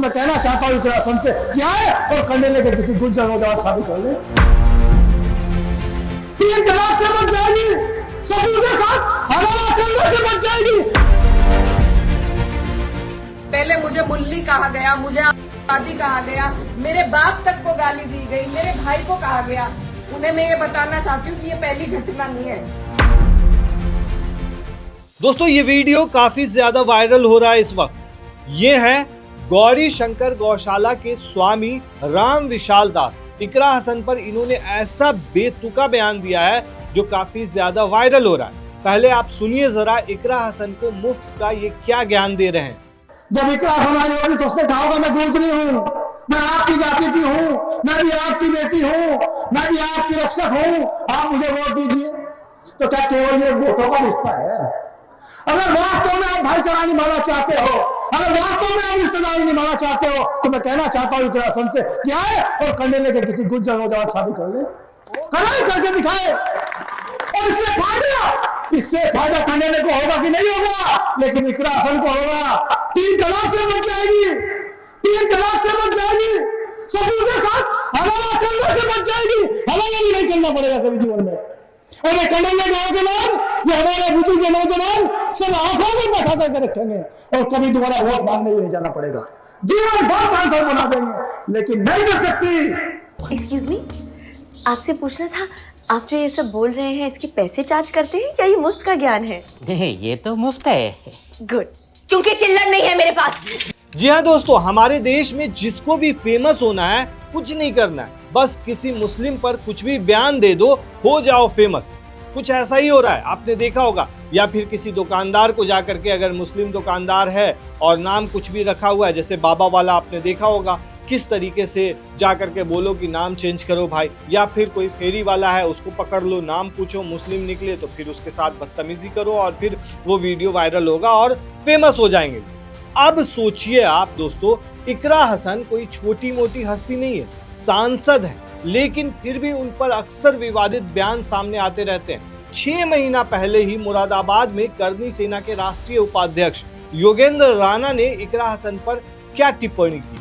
मैं कहना चाहता हूँ इकरा हसन से कि आए और कंडे लेकर किसी गुज्जर नौजवान शादी कर ले। 3 तलाक से बच जाएगी, ससुर के साथ हलाला करने से बच जाएगी। पहले मुझे मुल्ली कहा गया, मुझे आदि कहा गया, मेरे बाप तक को गाली दी गई, मेरे भाई को कहा गया। उन्हें मैं ये बताना चाहती हूँ कि ये पहली घटना नहीं है। दोस्तों ये वीडियो काफी ज्यादा वायरल हो रहा है इस वक्त। ये है गौरी शंकर गौशाला के स्वामी राम विशाल दास। इकरा हसन पर इन्होंने ऐसा बेतुका बयान दिया है जो काफी ज्यादा वायरल हो रहा है। पहले आप सुनिए जरा इकरा हसन को मुफ्त का ये क्या ज्ञान दे रहे हैं। जब इकरा हसन आई होगी तो उसने कहा होगा मैं गुजरी हूँ, मैं आपकी जाति की हूँ, मैं भी आपकी बेटी हूँ, मैं भी आपकी रक्षक हूँ, आप मुझे वोट दीजिए। तो क्या केवल ये वोटों का रिश्ता है? अगर वास्तव में आप भाईचारा निभाना चाहते हो, अगर वास्तव में आप रिश्तेदारी निभाना चाहते हो, तो मैं कहना चाहता हूँ इकरा हसन से कि आए और कंडे लेकर किसी गुज्जर नौजवान शादी कर ले, कराई करके दिखाए। और इससे फायदा कंडे को होगा कि नहीं होगा, लेकिन इकरा हसन को होगा। 3 तलाक से बच जाएगी, 3 तलाक से बच जाएगी, ससुर के साथ हलाला करने से बच जाएगी। हलाला भी नहीं करना पड़ेगा कभी जीवन में। और ये कंडे गांव के लोग, ये हमारे बुजुर्ग के नौजवान सब आंखों में बैठा करके रखेंगे और कभी दोबारा वोट मांगने भी नहीं जाना पड़ेगा। जीवन भर सांसद बना देंगे, लेकिन नहीं कर सकती। एक्सक्यूज मी, आपसे पूछना था, आप जो ये सब बोल रहे हैं इसके पैसे चार्ज करते हैं या ये मुफ्त का ज्ञान है? नहीं, ये तो मुफ्त है। गुड, क्योंकि चिल्लर नहीं है मेरे पास। जी हाँ दोस्तों, हमारे देश में जिसको भी फेमस होना है कुछ नहीं करना है, बस किसी मुस्लिम पर कुछ भी बयान दे दो, हो जाओ फेमस। कुछ ऐसा ही हो रहा है, आपने देखा होगा। या फिर किसी दुकानदार को जाकर के, अगर मुस्लिम दुकानदार है और नाम कुछ भी रखा हुआ है, जैसे बाबा वाला, आपने देखा होगा किस तरीके से जाकर के बोलो कि नाम चेंज करो भाई। या फिर कोई फेरी वाला है, उसको पकड़ लो, नाम पूछो, मुस्लिम निकले तो फिर उसके साथ बदतमीजी करो और फिर वो वीडियो वायरल होगा और फेमस हो जाएंगे। अब सोचिए आप दोस्तों, इकरा हसन कोई छोटी मोटी हस्ती नहीं है, सांसद है, लेकिन फिर भी उन पर अक्सर विवादित बयान सामने आते रहते हैं। 6 महीना पहले ही मुरादाबाद में करनी सेना के राष्ट्रीय उपाध्यक्ष योगेंद्र राणा ने इकरा हसन पर क्या टिप्पणी की।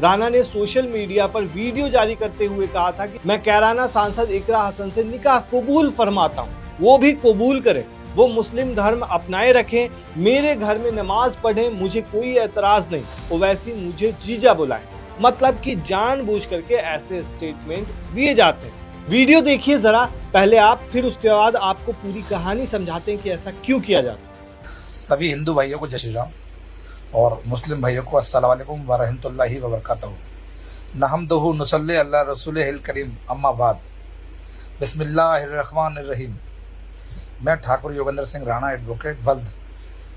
राणा ने सोशल मीडिया पर वीडियो जारी करते हुए कहा था कि मैं कैराना सांसद इकरा हसन से निकाह कबूल फरमाता हूँ, वो भी कबूल करें, वो मुस्लिम धर्म अपनाए रखें, मेरे घर में नमाज पढ़ें, मुझे कोई एतराज नहीं, वो वैसी मुझे जीजा बुलाएं। मतलब कि जानबूझ करके ऐसे स्टेटमेंट दिए जाते हैं। वीडियो देखिए जरा पहले आप, फिर उसके बाद आपको पूरी कहानी समझाते हैं कि ऐसा क्यों किया जाता है। सभी हिंदू भाइयों को जय श्री राम और मुस्लिम भाइयों को अस्सलाम वालेकुम व रहमतुल्लाहि व बरकातहू। नहमदुहु नुसल्ली अला रसूलिहिल करीम, अम्मा बाद, बिस्मिल्लाहिर्रहमानिर्रहीम। मैं ठाकुर योगेंद्र सिंह राणा, एडवोकेट, बल्द,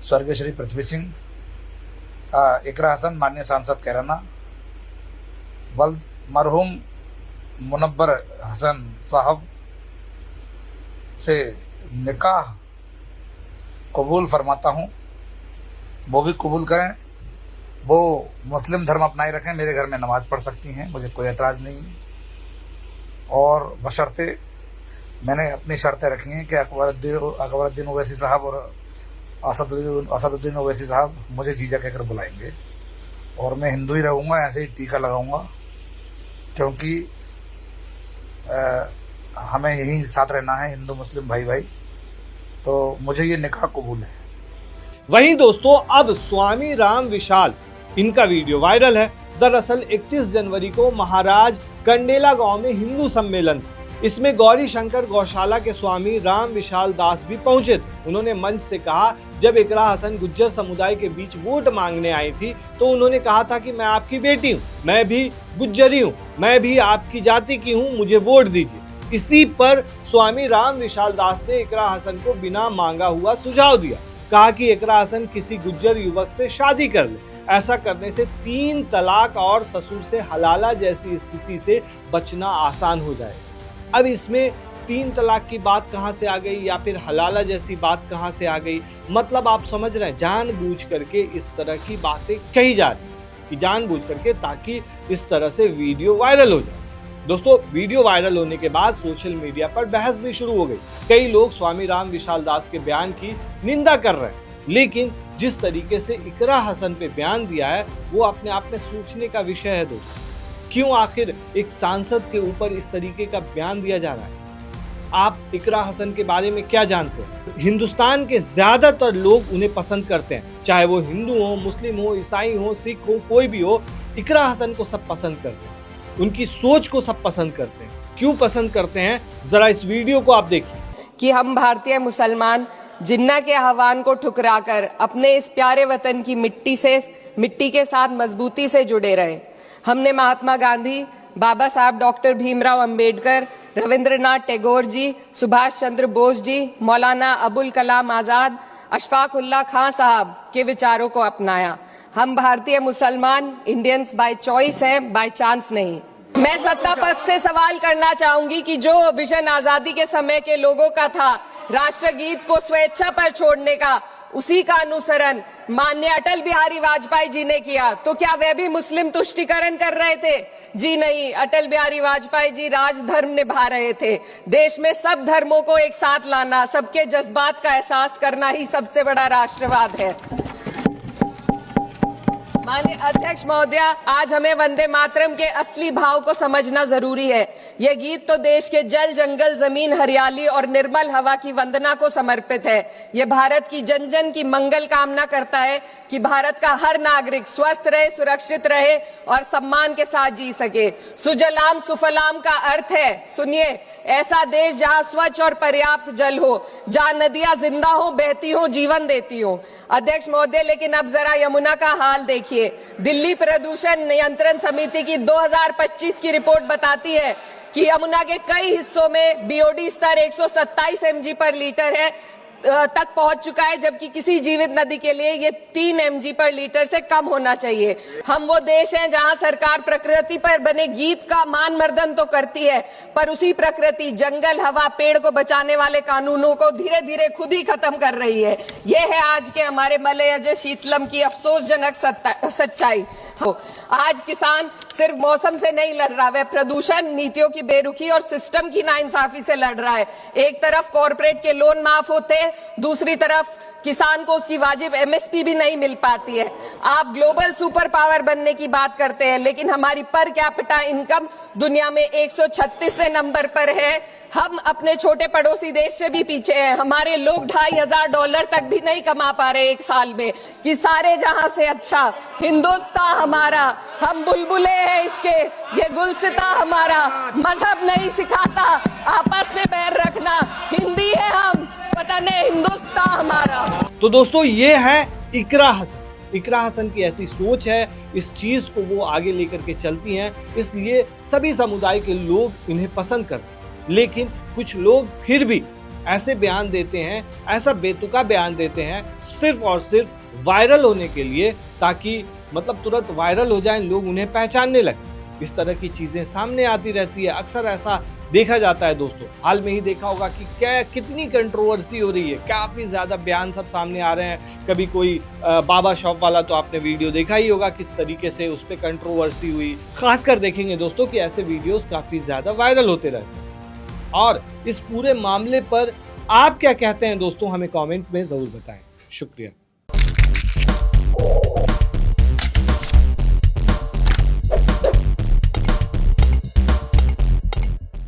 स्वर्गीय श्री पृथ्वी सिंह, इकरा हसन माननीय सांसद कैराना, बल्द, मरहूम मुनव्वर हसन साहब से निकाह कबूल फरमाता हूँ। वो भी कबूल करें, वो मुस्लिम धर्म अपनाए रखें, मेरे घर में नमाज पढ़ सकती हैं, मुझे कोई एतराज़ नहीं है। और बशर्ते मैंने अपनी शर्तें रखी हैं कि अकबरुद्दीन ओवैसी साहब और असदुद्दीन ओवैसी साहब मुझे जीजा कहकर बुलाएंगे और मैं हिंदू ही रहूँगा, ऐसे ही टीका लगाऊंगा, क्योंकि हमें यही साथ रहना है, हिंदू मुस्लिम भाई भाई। तो मुझे ये निकाह कबूल है। वहीं दोस्तों अब स्वामी राम विशाल, इनका वीडियो वायरल है। दरअसल 31 जनवरी को महाराज कंडेला गांव में हिंदू सम्मेलन था। इसमें गौरी शंकर गौशाला के स्वामी राम विशाल दास भी पहुंचे थे। उन्होंने मंच से कहा, जब इकरा हसन गुज्जर समुदाय के बीच वोट मांगने आई थी तो उन्होंने कहा था कि मैं आपकी बेटी हूं, मैं भी गुज्जरी हूं, मैं भी आपकी जाति की हूं, मुझे वोट दीजिए। इसी पर स्वामी राम विशाल दास ने इकरा हसन को बिना मांगा हुआ सुझाव दिया। कहा कि इकरा हसन किसी गुज्जर युवक से शादी कर ले, ऐसा करने से 3 तलाक और ससुर से हलाला जैसी स्थिति से बचना आसान हो जाएगा। अब इसमें 3 तलाक की बात कहां से आ गई या फिर हलाला जैसी बात कहां से आ गई? मतलब आप समझ रहे हैं, जानबूझ करके इस तरह की बातें कही जा रही कि जानबूझ करके, ताकि इस तरह से वीडियो वायरल हो जाए। दोस्तों वीडियो वायरल होने के बाद सोशल मीडिया पर बहस भी शुरू हो गई। कई लोग स्वामी राम विशाल दास के बयान की निंदा कर रहे हैं। लेकिन जिस तरीके से इकरा हसन पे बयान दिया है वो अपने आप में सोचने का विषय है दोस्तों। क्यों आखिर एक सांसद के ऊपर इस तरीके का बयान दिया जा रहा है? आप इकरा हसन के बारे में क्या जानते हैं? हिंदुस्तान के ज्यादातर लोग उन्हें पसंद करते हैं, चाहे वो हिंदू हो, मुस्लिम हो, ईसाई हो, सिख हो, कोई भी हो। इकरा हसन को सब पसंद करते हैं, उनकी सोच को सब पसंद करते हैं। क्यों पसंद करते हैं, जरा इस वीडियो को आप देखिए। कि हम भारतीय मुसलमान जिन्ना के आह्वान को ठुकराकर अपने इस प्यारे वतन की मिट्टी के साथ मजबूती से जुड़े रहे। हमने महात्मा गांधी, बाबा साहब डॉक्टर भीमराव अंबेडकर, रविंद्रनाथ टैगोर जी, सुभाष चंद्र बोस जी, मौलाना अबुल कलाम आजाद, अशफाक उल्लाह खां साहब के विचारों को अपनाया। हम भारतीय मुसलमान इंडियंस बाय चॉइस हैं, बाय चांस नहीं। मैं सत्ता पक्ष से सवाल करना चाहूंगी कि जो विजन आजादी के समय के लोगों का था, राष्ट्रगीत को स्वेच्छा पर छोड़ने का, उसी का अनुसरण माननीय अटल बिहारी वाजपेयी जी ने किया, तो क्या वे भी मुस्लिम तुष्टीकरण कर रहे थे? जी नहीं, अटल बिहारी वाजपेयी जी राजधर्म निभा रहे थे। देश में सब धर्मों को एक साथ लाना, सबके जज्बात का एहसास करना ही सबसे बड़ा राष्ट्रवाद है। माननीय अध्यक्ष महोदय, आज हमें वंदे मातरम के असली भाव को समझना जरूरी है। यह गीत तो देश के जल, जंगल, जमीन, हरियाली और निर्मल हवा की वंदना को समर्पित है। यह भारत की जन जन की मंगल कामना करता है कि भारत का हर नागरिक स्वस्थ रहे, सुरक्षित रहे और सम्मान के साथ जी सके। सुजलाम सुफलाम का अर्थ है, सुनिए, ऐसा देश जहां स्वच्छ और पर्याप्त जल हो, जहां नदियां जिंदा हो, बहती हो, जीवन देती हो। अध्यक्ष महोदय, लेकिन अब जरा यमुना का हाल देखिए। दिल्ली प्रदूषण नियंत्रण समिति की 2025 की रिपोर्ट बताती है कि यमुना के कई हिस्सों में बीओडी स्तर 127 mg पर लीटर है तक पहुंच चुका है, जबकि किसी जीवित नदी के लिए ये 3 mg पर लीटर से कम होना चाहिए। हम वो देश हैं जहां सरकार प्रकृति पर बने गीत का मान मर्दन तो करती है, पर उसी प्रकृति, जंगल, हवा, पेड़ को बचाने वाले कानूनों को धीरे धीरे खुद ही खत्म कर रही है। ये है आज के हमारे मलयज शीतलम की अफसोसजनक सच्चाई। आज किसान सिर्फ मौसम से नहीं लड़ रहा, वह प्रदूषण, नीतियों की बेरुखी और सिस्टम की नाइंसाफी से लड़ रहा है। एक तरफ कॉर्पोरेट के लोन माफ होते हैं, दूसरी तरफ किसान को उसकी वाजिब एमएसपी भी नहीं मिल पाती है। आप ग्लोबल सुपर पावर बनने की बात करते हैं, लेकिन हमारी पर कैपिटा इनकम दुनिया में 136वें नंबर पर है। हम अपने छोटे पड़ोसी देश से भी पीछे हैं। हमारे लोग $2500 तक भी नहीं कमा पा रहे एक साल में। कि सारे जहां से अच्छा हिंदुस्तान हमारा, हम बुलबुले हैं इसके, ये गुलसिता हमारा। मजहब नहीं सिखाता आपस में बैर रखना, हिंदी है हम, पता नहीं हिंदुस्तान हमारा। तो दोस्तों, ये है इकरा हसन। इकरा हसन की ऐसी सोच है, इस चीज को वो आगे लेकर के चलती हैं, इसलिए सभी समुदाय के लोग इन्हें पसंद करते हैं। लेकिन कुछ लोग फिर भी ऐसे बयान देते हैं, ऐसा बेतुका बयान देते हैं, सिर्फ और सिर्फ वायरल होने के लिए, ताकि मतलब तुरंत वायरल हो जाएं, लोग उन्हें पहचानने लगे। इस तरह की चीजें सामने आती रहती है, अक्सर ऐसा देखा जाता है दोस्तों। हाल में ही देखा होगा कि कितनी कंट्रोवर्सी हो रही है, काफी ज्यादा बयान सब सामने आ रहे हैं। कभी कोई बाबा शॉप वाला, तो आपने वीडियो देखा ही होगा किस तरीके से उस पर कंट्रोवर्सी हुई। खासकर देखेंगे दोस्तों कि ऐसे वीडियोस काफी ज्यादा वायरल होते रहते हैं। और इस पूरे मामले पर आप क्या कहते हैं दोस्तों, हमें कमेंट में जरूर बताएं। शुक्रिया।